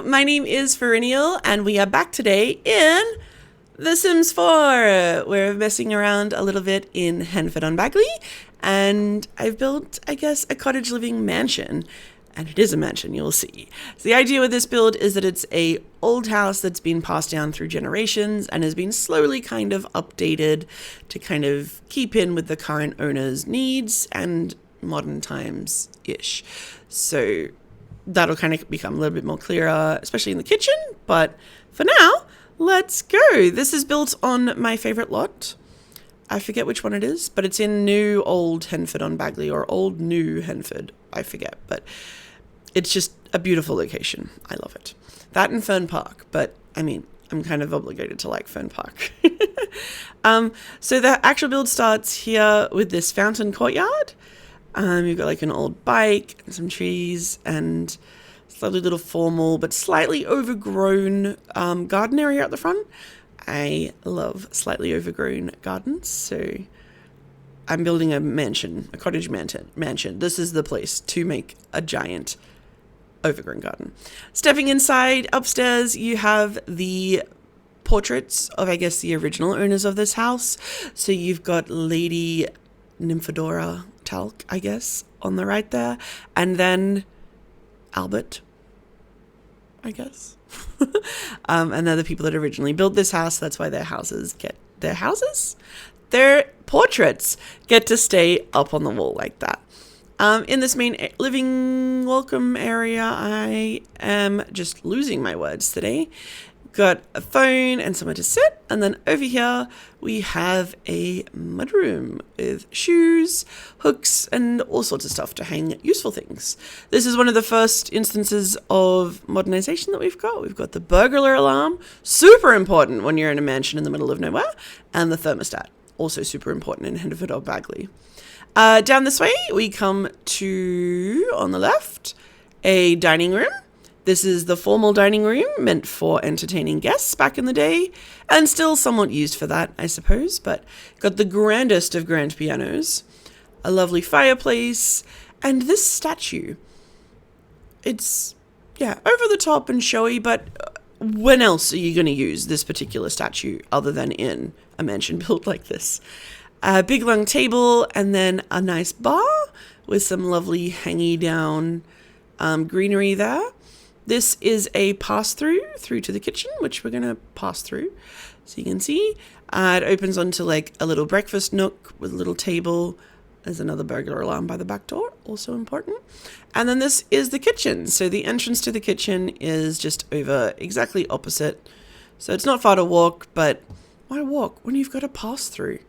Hello, my name is Ferinial, and we are back today in The Sims 4. We're messing around a little bit in Henford-On-Bagley, and I've built, I guess, a cottage living mansion. And it is a mansion, you'll see. So the idea with this build is that it's a old house that's been passed down through generations and has been slowly kind of updated to kind of keep in with the current owner's needs and modern times-ish. So that'll kind of become a little bit more clearer, especially in the kitchen. But for now, let's go. This is built on my favorite lot. I forget which one it is, but it's in new old Henford-On-Bagley or old new Henford. I forget, but it's just a beautiful location. I love it. That and Fern Park, but I mean, I'm kind of obligated to like Fern Park. So the actual build starts here with this fountain courtyard. You've got like an old bike and some trees and lovely little formal but slightly overgrown garden area at the front. I love slightly overgrown gardens, so I'm building a mansion, a cottage mansion. This is the place to make a giant overgrown garden. Stepping inside, upstairs, you have the portraits of, I guess, the original owners of this house. So you've got Lady Nymphadora Talc, I guess, on the right there. And then Albert, I guess. And they're the people that originally built this house. That's why their portraits get to stay up on the wall like that. In this main living welcome area, I am just losing my words today. Got a phone and somewhere to sit. And then over here, we have a mudroom with shoes, hooks, and all sorts of stuff to hang useful things. This is one of the first instances of modernization that we've got. We've got the burglar alarm, super important when you're in a mansion in the middle of nowhere, and the thermostat, also super important in Henford-On-Bagley. Down this way, we come to, on the left, a dining room. This is the formal dining room meant for entertaining guests back in the day, and still somewhat used for that, I suppose, but got the grandest of grand pianos, a lovely fireplace, and this statue. It's, yeah, over the top and showy, but when else are you going to use this particular statue other than in a mansion built like this? A big long table, and then a nice bar with some lovely hangy down greenery there. This is a pass-through through to the kitchen, which we're going to pass through so you can see. It opens onto like a little breakfast nook with a little table. There's another burglar alarm by the back door, also important. And then this is the kitchen. So the entrance to the kitchen is just over exactly opposite. So it's not far to walk, but why walk when you've got a pass-through?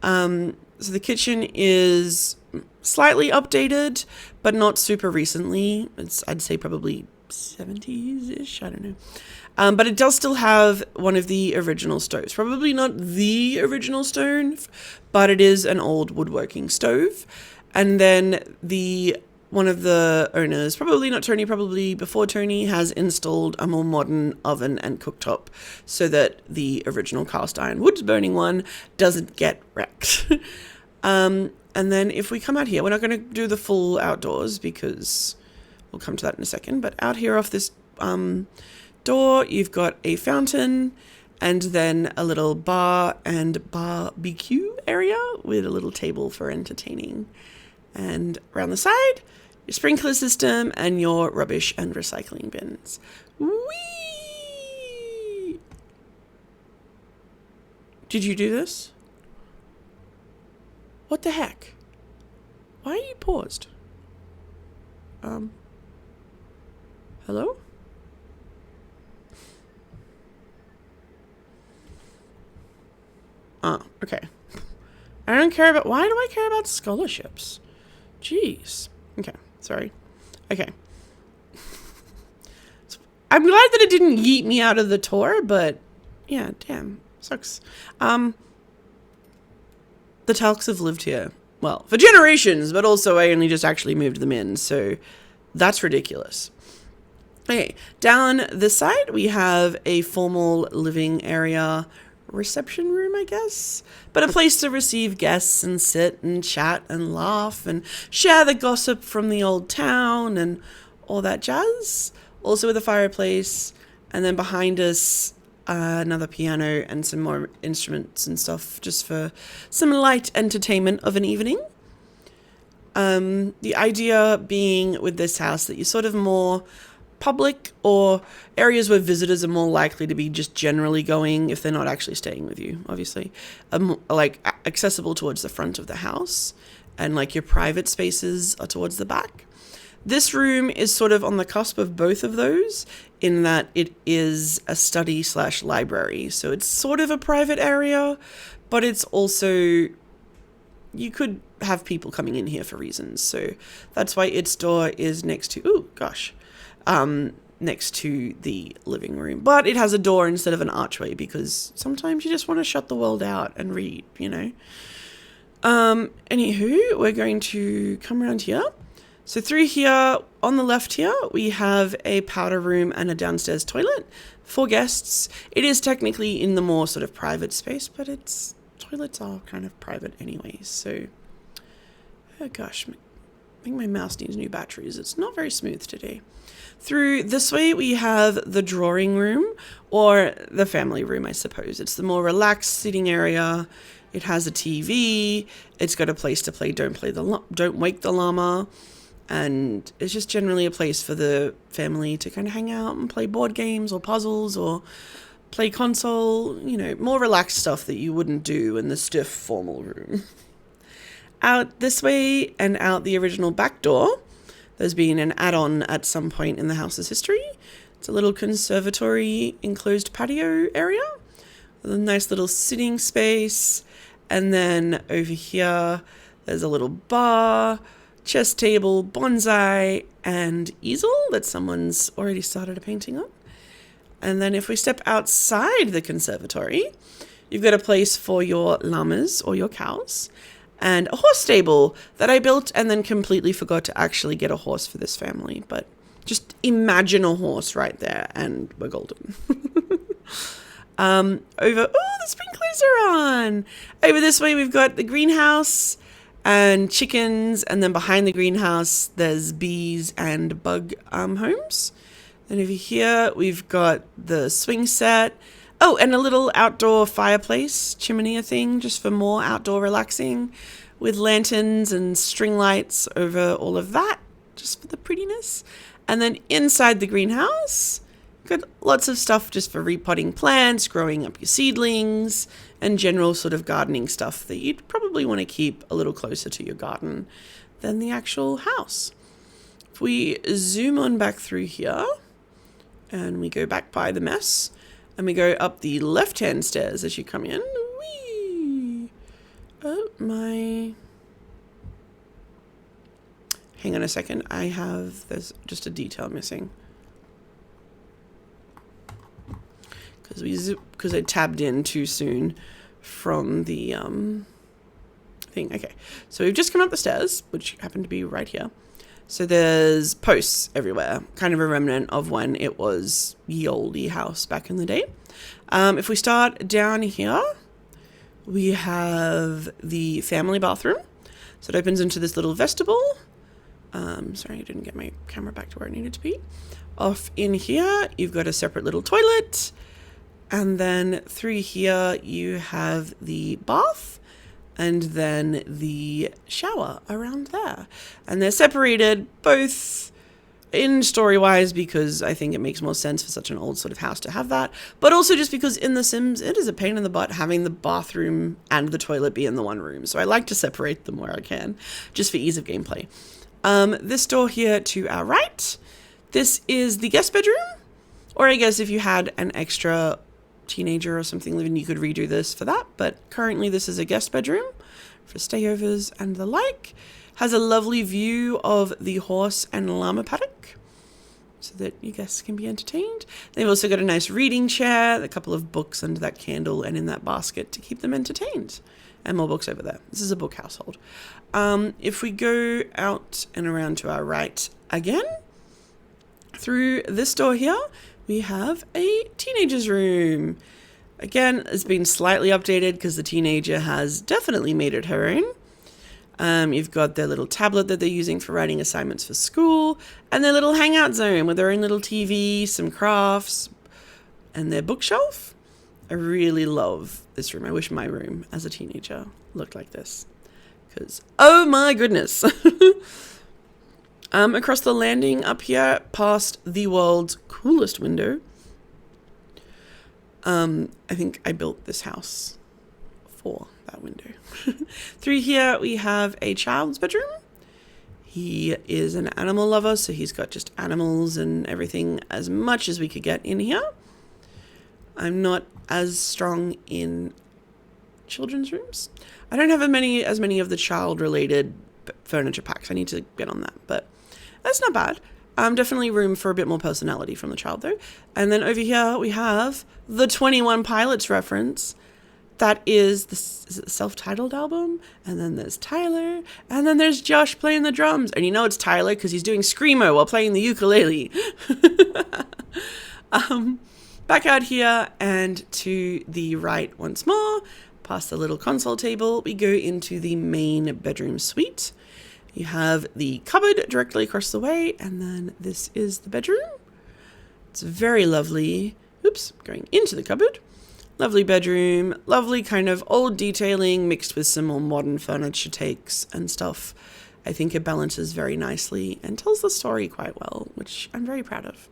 So the kitchen is slightly updated, but not super recently. I'd say probably 70s-ish, I don't know. But it does still have one of the original stoves. Probably not the original stove, but it is an old woodworking stove. And then one of the owners, probably not Tony, probably before Tony, has installed a more modern oven and cooktop so that the original cast iron wood burning one doesn't get wrecked. And then if we come out here, we're not going to do the full outdoors because we'll come to that in a second. But out here off this door, you've got a fountain and then a little bar and barbecue area with a little table for entertaining. And around the side, your sprinkler system and your rubbish and recycling bins. Whee! Did you do this? What the heck? Why are you paused? Hello? Oh, okay. I don't care about... Why do I care about scholarships? Jeez. Okay, sorry. Okay. I'm glad that it didn't yeet me out of the tour, but yeah, damn. Sucks. The Talcs have lived here, well, for generations, but also I only just actually moved them in, so that's ridiculous. Okay, down this side, we have a formal living area, reception room, I guess, but a place to receive guests and sit and chat and laugh and share the gossip from the old town and all that jazz. also with a fireplace. And then behind us, another piano and some more instruments and stuff just for some light entertainment of an evening. The idea being with this house that you're sort of more public, or areas where visitors are more likely to be just generally going if they're not actually staying with you, obviously, like accessible towards the front of the house, and like your private spaces are towards the back. This room is sort of on the cusp of both of those in that it is a study / library. So it's sort of a private area, but it's also, you could have people coming in here for reasons. So that's why its door is next to, next to the living room. But it has a door instead of an archway because sometimes you just want to shut the world out and read, you know. Anywho, we're going to come around here. So through here, on the left here, we have a powder room and a downstairs toilet for guests. It is technically in the more sort of private space, but toilets are kind of private anyways. So, oh gosh, I think my mouse needs new batteries. It's not very smooth today. Through this way, we have the drawing room, or the family room, I suppose. It's the more relaxed sitting area. It has a TV. It's got a place to play Don't Wake the Llama. And it's just generally a place for the family to kind of hang out and play board games or puzzles or play console, you know, more relaxed stuff that you wouldn't do in the stiff formal room. Out this way and out the original back door, there's been an add-on at some point in the house's history. It's a little conservatory enclosed patio area with a nice little sitting space. And then over here, there's a little bar, chess table, bonsai, and easel that someone's already started a painting on. And then if we step outside the conservatory, you've got a place for your llamas or your cows, and a horse stable that I built and then completely forgot to actually get a horse for this family. But just imagine a horse right there and we're golden. The sprinklers are on. Over this way, we've got the greenhouse and chickens, and then behind the greenhouse there's bees and bug homes. And over here we've got the swing set, and a little outdoor fireplace chimney thing just for more outdoor relaxing, with lanterns and string lights over all of that just for the prettiness. And then inside the greenhouse, got lots of stuff just for repotting plants, growing up your seedlings, and general sort of gardening stuff that you'd probably want to keep a little closer to your garden than the actual house. If we zoom on back through here and we go back by the mess and we go up the left-hand stairs as you come in. Whee! Oh my... Hang on a second. There's just a detail missing. Because I tabbed in too soon from the thing. Okay, so we've just come up the stairs, which happen to be right here. So there's posts everywhere, kind of a remnant of when it was ye olde house back in the day. If we start down here, we have the family bathroom. So it opens into this little vestibule. Sorry, I didn't get my camera back to where it needed to be. Off in here, you've got a separate little toilet. And then through here, you have the bath and then the shower around there. And they're separated both in story-wise because I think it makes more sense for such an old sort of house to have that, but also just because in The Sims, it is a pain in the butt having the bathroom and the toilet be in the one room. So I like to separate them where I can, just for ease of gameplay. This door here to our right, this is the guest bedroom, or I guess if you had an extra teenager or something living, you could redo this for that, but currently this is a guest bedroom for stayovers and the like. Has a lovely view of the horse and llama paddock so that your guests can be entertained. They've also got a nice reading chair, a couple of books under that candle and in that basket to keep them entertained, and more books over there. This is a book household. If we go out and around to our right again, through this door here, we have a teenager's room. Again, it's been slightly updated because the teenager has definitely made it her own. You've got their little tablet that they're using for writing assignments for school, and their little hangout zone with their own little TV, some crafts, and their bookshelf. I really love this room. I wish my room as a teenager looked like this, because, oh my goodness. Across the landing up here, past the world's coolest window. I think I built this house for that window. Through here, we have a child's bedroom. He is an animal lover, so he's got just animals and everything as much as we could get in here. I'm not as strong in children's rooms. I don't have as many of the child-related furniture packs. I need to get on that, but that's not bad. Definitely room for a bit more personality from the child, though. And then over here, we have the 21 Pilots reference. That is the self-titled album. And then there's Tyler. And then there's Josh playing the drums. And you know it's Tyler because he's doing screamo while playing the ukulele. Back out here and to the right once more, past the little console table, we go into the main bedroom suite. You have the cupboard directly across the way, and then this is the bedroom. It's very lovely. Oops, going into the cupboard. Lovely bedroom, lovely kind of old detailing mixed with some more modern furniture takes and stuff. I think it balances very nicely and tells the story quite well, which I'm very proud of.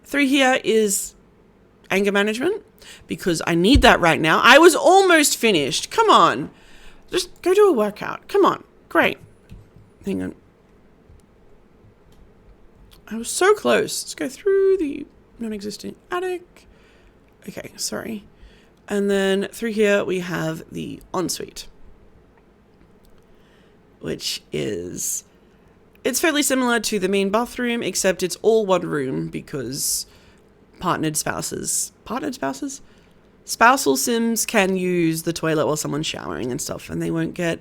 Through here is anger management, because I need that right now. I was almost finished. Come on. Just go do a workout. Come on. Great. Hang on. I was so close. Let's go through the non-existent attic. Okay, sorry. And then through here we have the ensuite, which is, it's fairly similar to the main bathroom, except it's all one room because spousal sims can use the toilet while someone's showering and stuff, and they won't get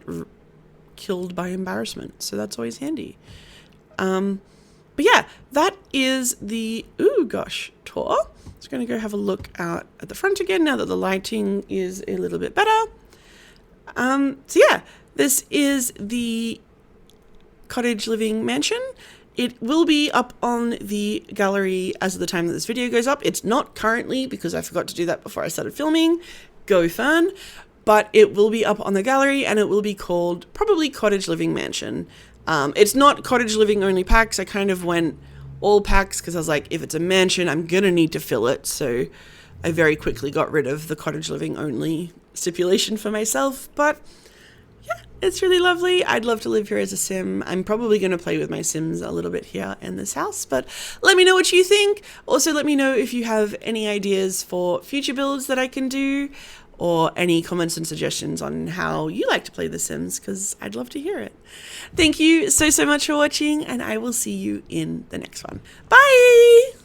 killed by embarrassment, so that's always handy. But yeah, that is the tour. Just gonna go have a look out at the front again now that the lighting is a little bit better. So yeah, this is the cottage living mansion. It will be up on the gallery as of the time that this video goes up. It's not currently because I forgot to do that before I started filming. Go fern. But it will be up on the gallery, and it will be called probably Cottage Living Mansion. It's not cottage living only packs. I kind of went all packs because I was like, if it's a mansion, I'm going to need to fill it. So I very quickly got rid of the cottage living only stipulation for myself. But yeah, it's really lovely. I'd love to live here as a sim. I'm probably going to play with my sims a little bit here in this house, but let me know what you think. Also, let me know if you have any ideas for future builds that I can do, or any comments and suggestions on how you like to play The Sims, because I'd love to hear it. Thank you so much for watching, and I will see you in the next one. Bye!